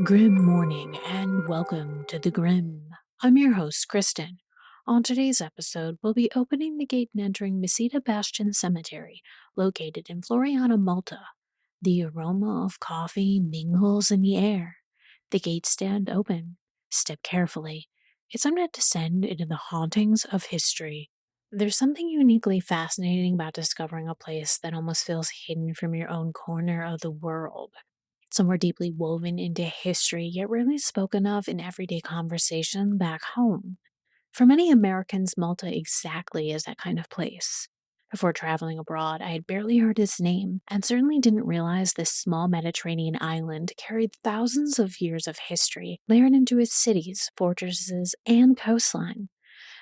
Grim morning and welcome to the Grim. I'm your host, Kristen. On today's episode, we'll be opening the gate and entering Msida Bastion Cemetery, located in Floriana, Malta. The aroma of coffee mingles in the air. The gates stand open. Step carefully. It's time to descend into the hauntings of history. There's something uniquely fascinating about discovering a place that almost feels hidden from your own corner of the world. Somewhere deeply woven into history, yet rarely spoken of in everyday conversation back home. For many Americans, Malta exactly is that kind of place. Before traveling abroad, I had barely heard its name, and certainly didn't realize this small Mediterranean island carried thousands of years of history layered into its cities, fortresses, and coastline.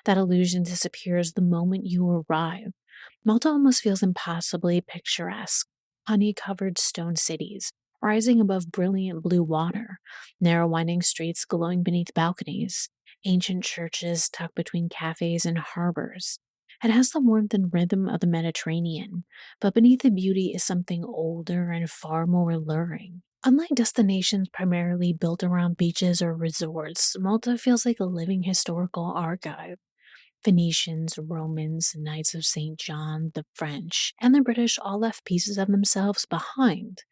That illusion disappears the moment you arrive. Malta almost feels impossibly picturesque. Honey covered stone cities, rising above brilliant blue water, narrow winding streets glowing beneath balconies, ancient churches tucked between cafes and harbors. It has the warmth and rhythm of the Mediterranean, but beneath the beauty is something older and far more alluring. Unlike destinations primarily built around beaches or resorts, Malta feels like a living historical archive. Phoenicians, Romans, Knights of St. John, the French, and the British all left pieces of themselves behind.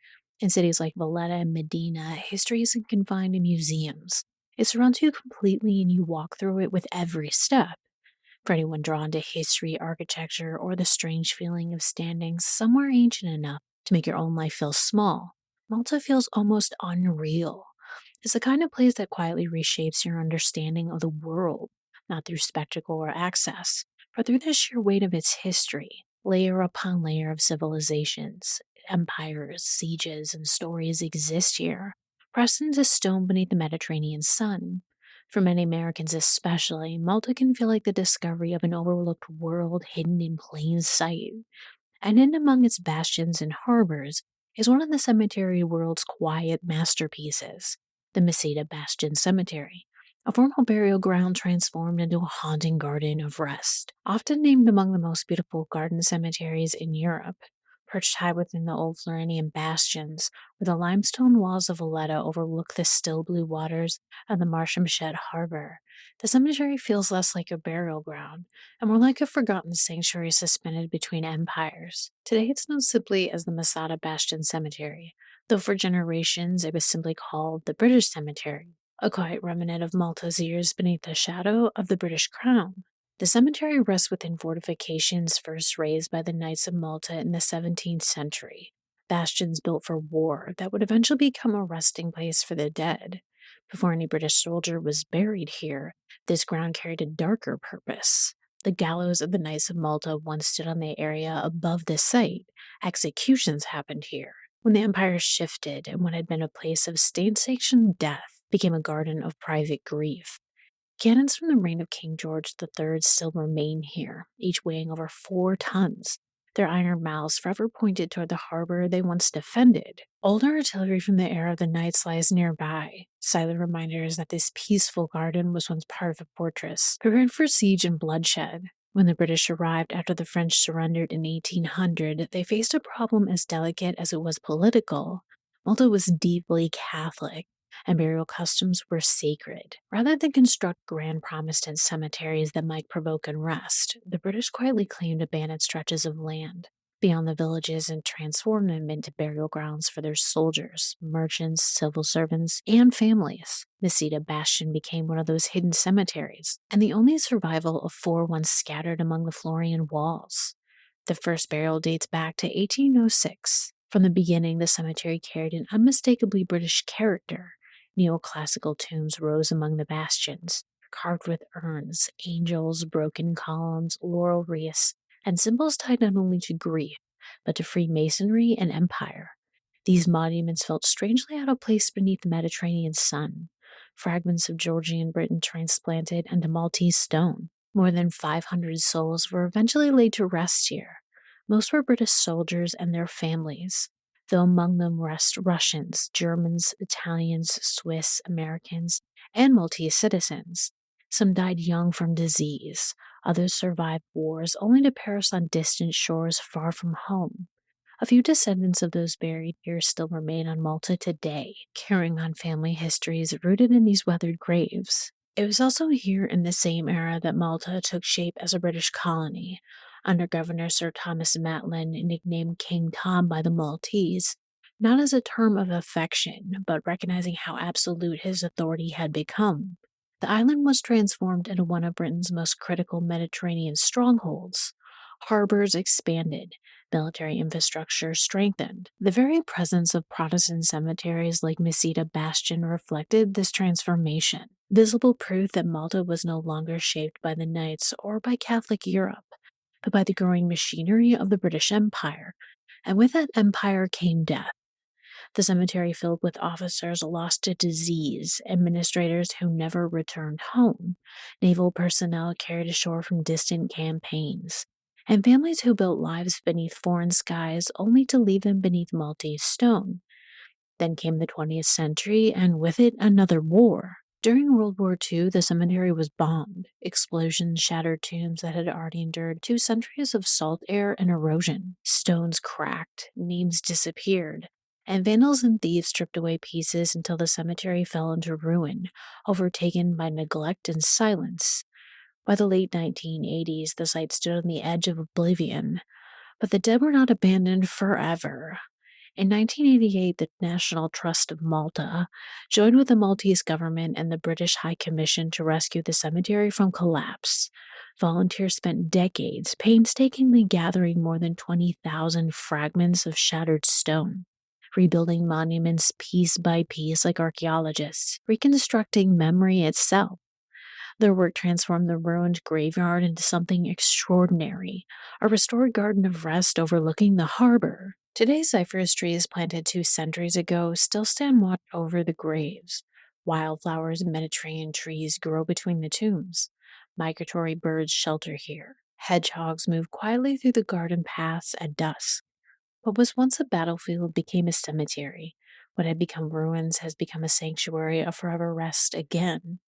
In cities like Valletta and Medina, history isn't confined to museums. It surrounds you completely and you walk through it with every step. For anyone drawn to history, architecture, or the strange feeling of standing somewhere ancient enough to make your own life feel small, Malta feels almost unreal. It's the kind of place that quietly reshapes your understanding of the world, not through spectacle or access, but through the sheer weight of its history, layer upon layer of civilizations, empires, sieges, and stories exist here, pressed into stone beneath the Mediterranean sun. For many Americans especially, Malta can feel like the discovery of an overlooked world hidden in plain sight. And in among its bastions and harbors is one of the cemetery world's quiet masterpieces, the Msida Bastion Cemetery, a formal burial ground transformed into a haunting garden of rest, often named among the most beautiful garden cemeteries in Europe. Perched high within the old Floridian bastions, where the limestone walls of Valletta overlook the still blue waters of the Marsham harbor, the cemetery feels less like a burial ground and more like a forgotten sanctuary suspended between empires. Today it's known simply as the Masada Bastion Cemetery, though for generations it was simply called the British Cemetery, a quiet remnant of Malta's years beneath the shadow of the British Crown. The cemetery rests within fortifications first raised by the Knights of Malta in the 17th century, bastions built for war that would eventually become a resting place for the dead. Before any British soldier was buried here, this ground carried a darker purpose. The gallows of the Knights of Malta once stood on the area above this site. Executions happened here. When the empire shifted and what had been a place of state-sanctioned death became a garden of private grief. Cannons from the reign of King George III still remain here, each weighing over 4 tons. Their iron mouths forever pointed toward the harbor they once defended. Older artillery from the era of the Knights lies nearby, silent reminders that this peaceful garden was once part of a fortress, prepared for siege and bloodshed. When the British arrived after the French surrendered in 1800, they faced a problem as delicate as it was political. Malta was deeply Catholic, and burial customs were sacred. Rather than construct grand Protestant cemeteries that might provoke unrest, the British quietly claimed abandoned stretches of land beyond the villages and transformed them into burial grounds for their soldiers, merchants, civil servants, and families. Msida Bastion became one of those hidden cemeteries, and the only survival of 4 once scattered among the Florian walls. The first burial dates back to 1806. From the beginning, the cemetery carried an unmistakably British character. Neoclassical tombs rose among the bastions, carved with urns, angels, broken columns, laurel wreaths, and symbols tied not only to grief, but to Freemasonry and empire. These monuments felt strangely out of place beneath the Mediterranean sun, fragments of Georgian Britain transplanted into Maltese stone. More than 500 souls were eventually laid to rest here. Most were British soldiers and their families, though among them rest Russians, Germans, Italians, Swiss, Americans, and Maltese citizens. Some died young from disease, others survived wars only to perish on distant shores far from home. A few descendants of those buried here still remain on Malta today, carrying on family histories rooted in these weathered graves. It was also here in the same era that Malta took shape as a British colony, under Governor Sir Thomas Maitland, nicknamed King Tom by the Maltese, not as a term of affection, but recognizing how absolute his authority had become. The island was transformed into one of Britain's most critical Mediterranean strongholds. Harbors expanded, military infrastructure strengthened. The very presence of Protestant cemeteries like Msida Bastion reflected this transformation, visible proof that Malta was no longer shaped by the Knights or by Catholic Europe, but by the growing machinery of the British Empire. And with that empire came death. The cemetery filled with officers lost to disease, administrators who never returned home, naval personnel carried ashore from distant campaigns, and families who built lives beneath foreign skies only to leave them beneath Maltese stone. Then came the 20th century, and with it, another war. During World War II, the cemetery was bombed. Explosions shattered tombs that had already endured 2 centuries of salt air and erosion. Stones cracked, names disappeared, and vandals and thieves stripped away pieces until the cemetery fell into ruin, overtaken by neglect and silence. By the late 1980s, the site stood on the edge of oblivion, but the dead were not abandoned forever. In 1988, the National Trust of Malta joined with the Maltese government and the British High Commission to rescue the cemetery from collapse. Volunteers spent decades painstakingly gathering more than 20,000 fragments of shattered stone, rebuilding monuments piece by piece like archaeologists, reconstructing memory itself. Their work transformed the ruined graveyard into something extraordinary, a restored garden of rest overlooking the harbor. Today's cypress trees planted 2 centuries ago still stand watch over the graves. Wildflowers and Mediterranean trees grow between the tombs. Migratory birds shelter here. Hedgehogs move quietly through the garden paths at dusk. What was once a battlefield became a cemetery. What had become ruins has become a sanctuary of forever rest again.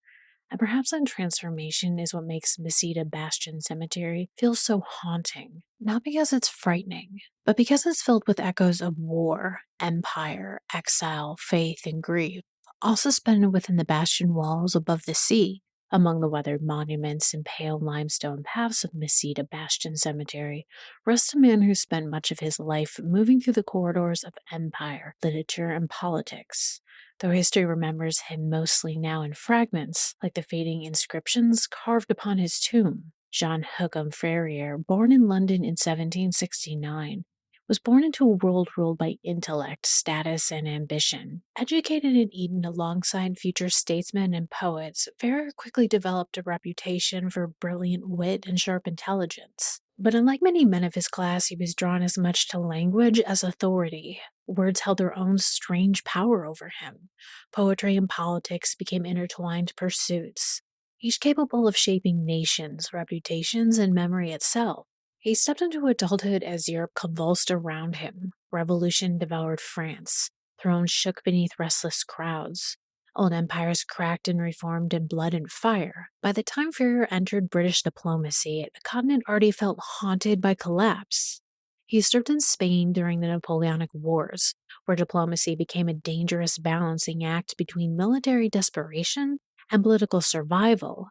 And perhaps that transformation is what makes Msida Bastion Cemetery feel so haunting. Not because it's frightening, but because it's filled with echoes of war, empire, exile, faith, and grief, all suspended within the bastion walls above the sea. Among the weathered monuments and pale limestone paths of Msida Bastion Cemetery rests a man who spent much of his life moving through the corridors of empire, literature, and politics. Though history remembers him mostly now in fragments, like the fading inscriptions carved upon his tomb. Jean Hugues Ferrier, born in London in 1769, was born into a world ruled by intellect, status, and ambition. Educated in Eton alongside future statesmen and poets, Ferrier quickly developed a reputation for brilliant wit and sharp intelligence. But unlike many men of his class, he was drawn as much to language as authority. Words held their own strange power over him. Poetry and politics became intertwined pursuits, each capable of shaping nations, reputations, and memory itself. He stepped into adulthood as Europe convulsed around him. Revolution devoured France. Thrones shook beneath restless crowds. Old empires cracked and reformed in blood and fire. By the time Ferrier entered British diplomacy, the continent already felt haunted by collapse. He served in Spain during the Napoleonic Wars, where diplomacy became a dangerous balancing act between military desperation and political survival.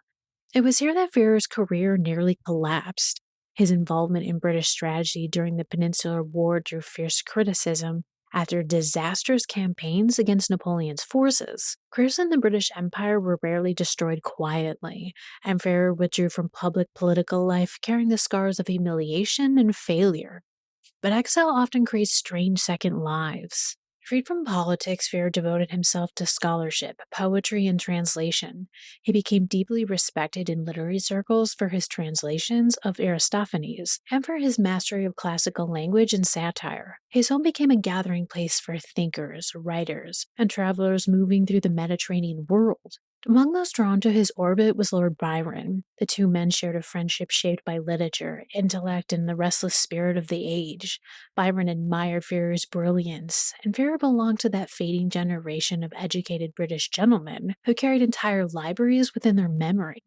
It was here that Ferrier's career nearly collapsed. His involvement in British strategy during the Peninsular War drew fierce criticism after disastrous campaigns against Napoleon's forces. Careers in the British Empire were rarely destroyed quietly, and Ferrier withdrew from public political life carrying the scars of humiliation and failure. But exile often creates strange second lives. Freed from politics, Ferrier devoted himself to scholarship, poetry, and translation. He became deeply respected in literary circles for his translations of Aristophanes and for his mastery of classical language and satire. His home became a gathering place for thinkers, writers, and travelers moving through the Mediterranean world. Among those drawn to his orbit was Lord Byron. The two men shared a friendship shaped by literature, intellect, and the restless spirit of the age. Byron admired Ferrier's brilliance, and Ferrier belonged to that fading generation of educated British gentlemen who carried entire libraries within their memory.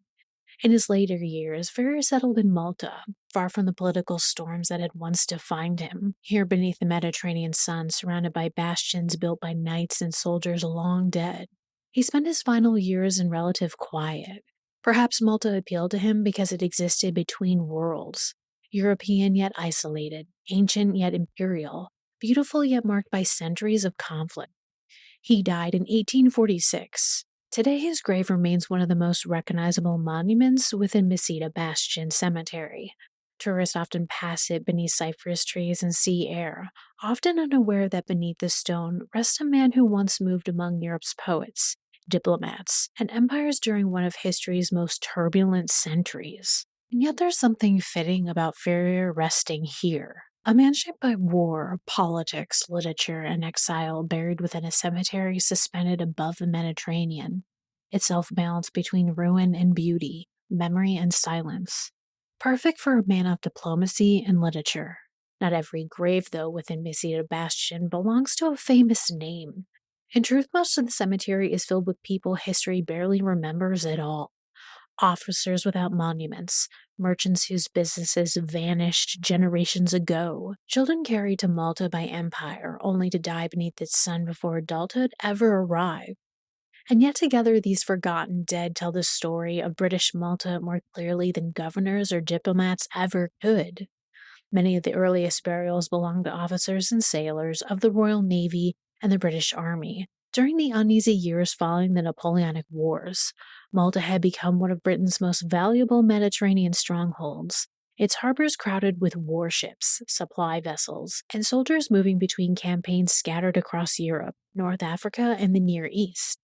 In his later years, Ferrer settled in Malta, far from the political storms that had once defined him, here beneath the Mediterranean sun, surrounded by bastions built by knights and soldiers long dead. He spent his final years in relative quiet. Perhaps Malta appealed to him because it existed between worlds, European yet isolated, ancient yet imperial, beautiful yet marked by centuries of conflict. He died in 1846. Today, his grave remains one of the most recognizable monuments within Msida Bastion Cemetery. Tourists often pass it beneath cypress trees and sea air, often unaware that beneath the stone rests a man who once moved among Europe's poets, diplomats, and empires during one of history's most turbulent centuries. And yet there's something fitting about Ferrier resting here. A man shaped by war, politics, literature, and exile buried within a cemetery suspended above the Mediterranean, itself balanced between ruin and beauty, memory and silence. Perfect for a man of diplomacy and literature. Not every grave, though, within Msida Bastion belongs to a famous name. In truth, most of the cemetery is filled with people history barely remembers at all. Officers without monuments, merchants whose businesses vanished generations ago, children carried to Malta by empire only to die beneath its sun before adulthood ever arrived. And yet together these forgotten dead tell the story of British Malta more clearly than governors or diplomats ever could. Many of the earliest burials belong to officers and sailors of the Royal Navy and the British Army. During the uneasy years following the Napoleonic Wars, Malta had become one of Britain's most valuable Mediterranean strongholds, its harbors crowded with warships, supply vessels, and soldiers moving between campaigns scattered across Europe, North Africa, and the Near East.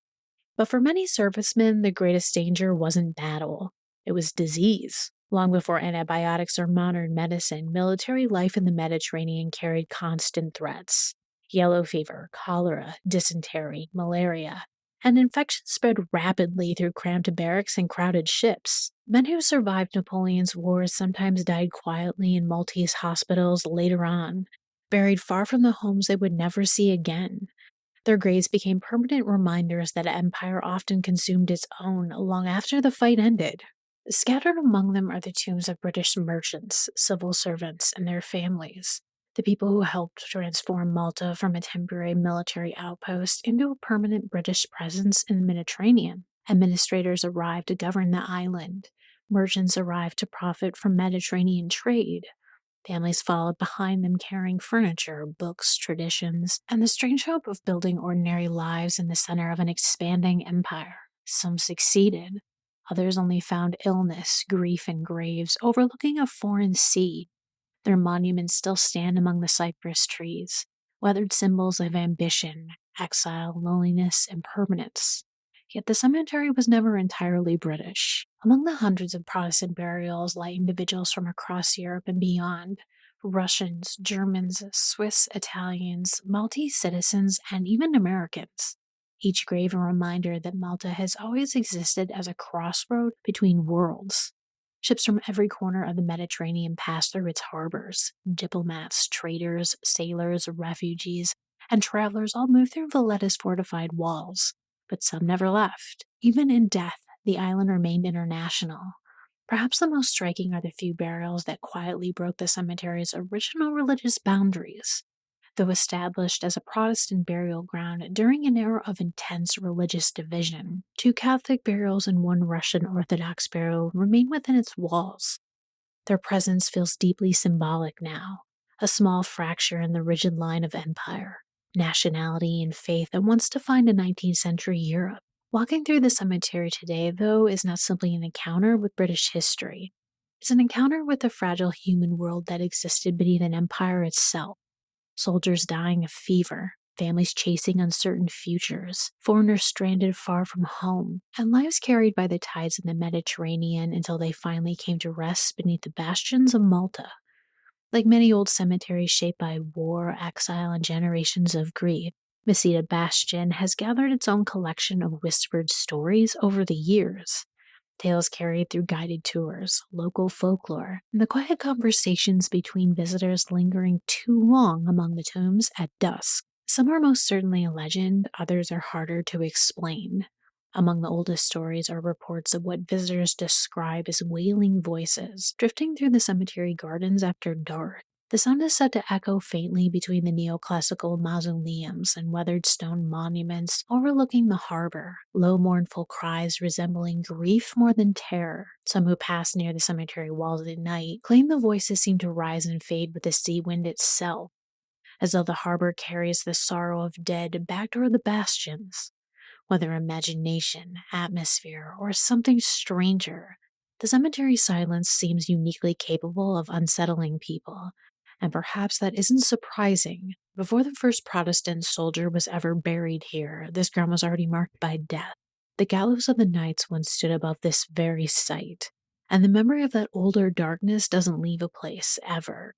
But for many servicemen, the greatest danger wasn't battle, it was disease. Long before antibiotics or modern medicine, military life in the Mediterranean carried constant threats. Yellow fever, cholera, dysentery, malaria, and infections spread rapidly through cramped barracks and crowded ships. Men who survived Napoleon's wars sometimes died quietly in Maltese hospitals later on, buried far from the homes they would never see again. Their graves became permanent reminders that empire often consumed its own long after the fight ended. Scattered among them are the tombs of British merchants, civil servants, and their families, the people who helped transform Malta from a temporary military outpost into a permanent British presence in the Mediterranean. Administrators arrived to govern the island. Merchants arrived to profit from Mediterranean trade. Families followed behind them carrying furniture, books, traditions, and the strange hope of building ordinary lives in the center of an expanding empire. Some succeeded. Others only found illness, grief, and graves overlooking a foreign sea. Their monuments still stand among the cypress trees, weathered symbols of ambition, exile, loneliness, and permanence. Yet the cemetery was never entirely British. Among the hundreds of Protestant burials lie individuals from across Europe and beyond: Russians, Germans, Swiss, Italians, Maltese citizens, and even Americans. Each grave a reminder that Malta has always existed as a crossroad between worlds. Ships from every corner of the Mediterranean pass through its harbors. Diplomats, traders, sailors, refugees, and travelers all move through Valletta's fortified walls. But some never left. Even in death, the island remained international. Perhaps the most striking are the few burials that quietly broke the cemetery's original religious boundaries. Though established as a Protestant burial ground during an era of intense religious division, 2 Catholic burials and 1 Russian Orthodox burial remain within its walls. Their presence feels deeply symbolic now, a small fracture in the rigid line of empire, nationality, and faith that once defined a 19th century Europe. Walking through the cemetery today, though, is not simply an encounter with British history. It's an encounter with the fragile human world that existed beneath an empire itself. Soldiers dying of fever, families chasing uncertain futures, foreigners stranded far from home, and lives carried by the tides in the Mediterranean until they finally came to rest beneath the bastions of Malta. Like many old cemeteries shaped by war, exile, and generations of grief, Msida Bastion has gathered its own collection of whispered stories over the years. Tales carried through guided tours, local folklore, and the quiet conversations between visitors lingering too long among the tombs at dusk. Some are most certainly a legend, others are harder to explain. Among the oldest stories are reports of what visitors describe as wailing voices drifting through the cemetery gardens after dark. The sound is said to echo faintly between the neoclassical mausoleums and weathered stone monuments overlooking the harbor, low mournful cries resembling grief more than terror. Some who pass near the cemetery walls at night claim the voices seem to rise and fade with the sea wind itself, as though the harbor carries the sorrow of dead back toward the bastions. Whether imagination, atmosphere, or something stranger, the cemetery silence seems uniquely capable of unsettling people. And perhaps that isn't surprising. Before the first Protestant soldier was ever buried here, this ground was already marked by death. The gallows of the knights once stood above this very site, and the memory of that older darkness doesn't leave a place ever.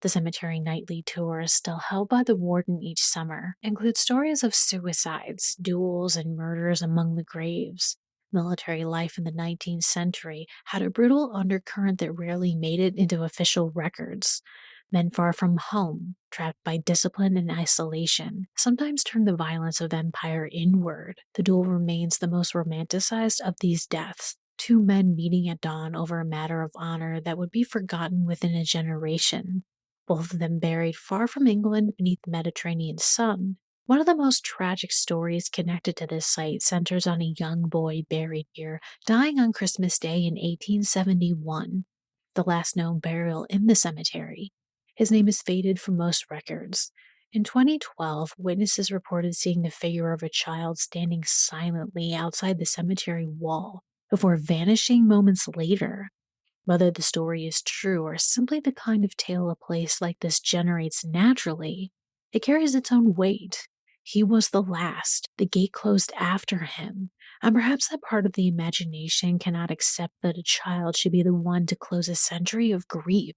The cemetery nightly tours, still held by the warden each summer, include stories of suicides, duels, and murders among the graves. Military life in the 19th century had a brutal undercurrent that rarely made it into official records. Men far from home, trapped by discipline and isolation, sometimes turned the violence of empire inward. The duel remains the most romanticized of these deaths. Two men meeting at dawn over a matter of honor that would be forgotten within a generation, both of them buried far from England beneath the Mediterranean sun. One of the most tragic stories connected to this site centers on a young boy buried here, dying on Christmas Day in 1871, the last known burial in the cemetery. His name is faded from most records. In 2012, witnesses reported seeing the figure of a child standing silently outside the cemetery wall before vanishing moments later. Whether the story is true or simply the kind of tale a place like this generates naturally, it carries its own weight. He was the last, the gate closed after him, and perhaps that part of the imagination cannot accept that a child should be the one to close a century of grief.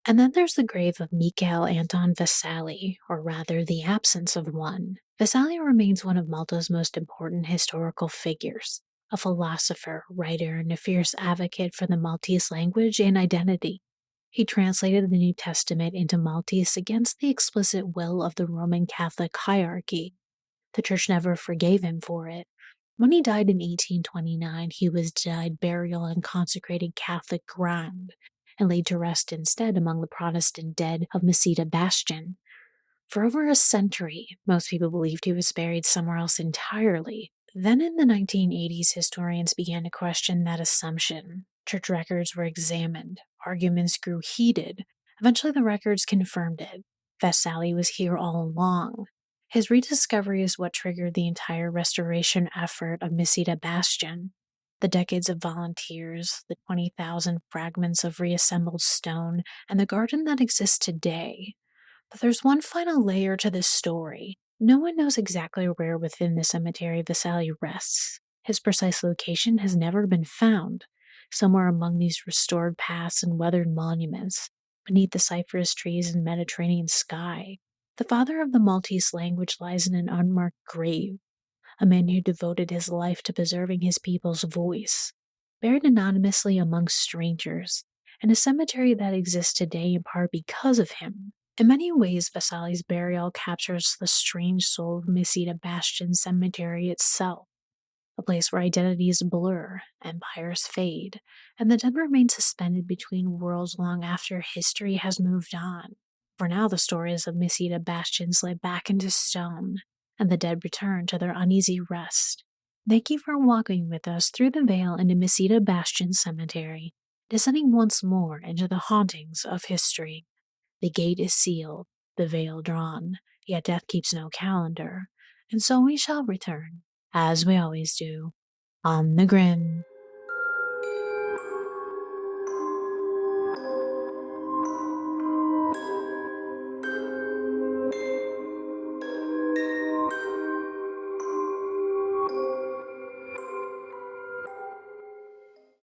And then there's the grave of Mikiel Anton Vassalli, or rather the absence of one. Vassalli remains one of Malta's most important historical figures, a philosopher, writer, and a fierce advocate for the Maltese language and identity. He translated the New Testament into Maltese against the explicit will of the Roman Catholic hierarchy. The church never forgave him for it. When he died in 1829, he was denied burial on consecrated Catholic ground and laid to rest instead among the Protestant dead of Msida Bastion. For over a century, most people believed he was buried somewhere else entirely. Then in the 1980s, historians began to question that assumption. Church records were examined, arguments grew heated. Eventually, the records confirmed it. Vassalli was here all along. His rediscovery is what triggered the entire restoration effort of Msida Bastion. The decades of volunteers, the 20,000 fragments of reassembled stone, and the garden that exists today. But there's one final layer to this story. No one knows exactly where within the cemetery Vassalli rests. His precise location has never been found, somewhere among these restored paths and weathered monuments, beneath the cypress trees and Mediterranean sky. The father of the Maltese language lies in an unmarked grave, a man who devoted his life to preserving his people's voice, buried anonymously among strangers, in a cemetery that exists today in part because of him. In many ways, Vassalli's burial captures the strange soul of Msida Bastion Cemetery itself, a place where identities blur, empires fade, and the dead remain suspended between worlds long after history has moved on. For now, the stories of Msida Bastion slide back into stone, and the dead return to their uneasy rest. Thank you for walking with us through the veil into Msida Bastion Cemetery, descending once more into the hauntings of history. The gate is sealed, the veil drawn, yet death keeps no calendar, and so we shall return, as we always do, on the Grim.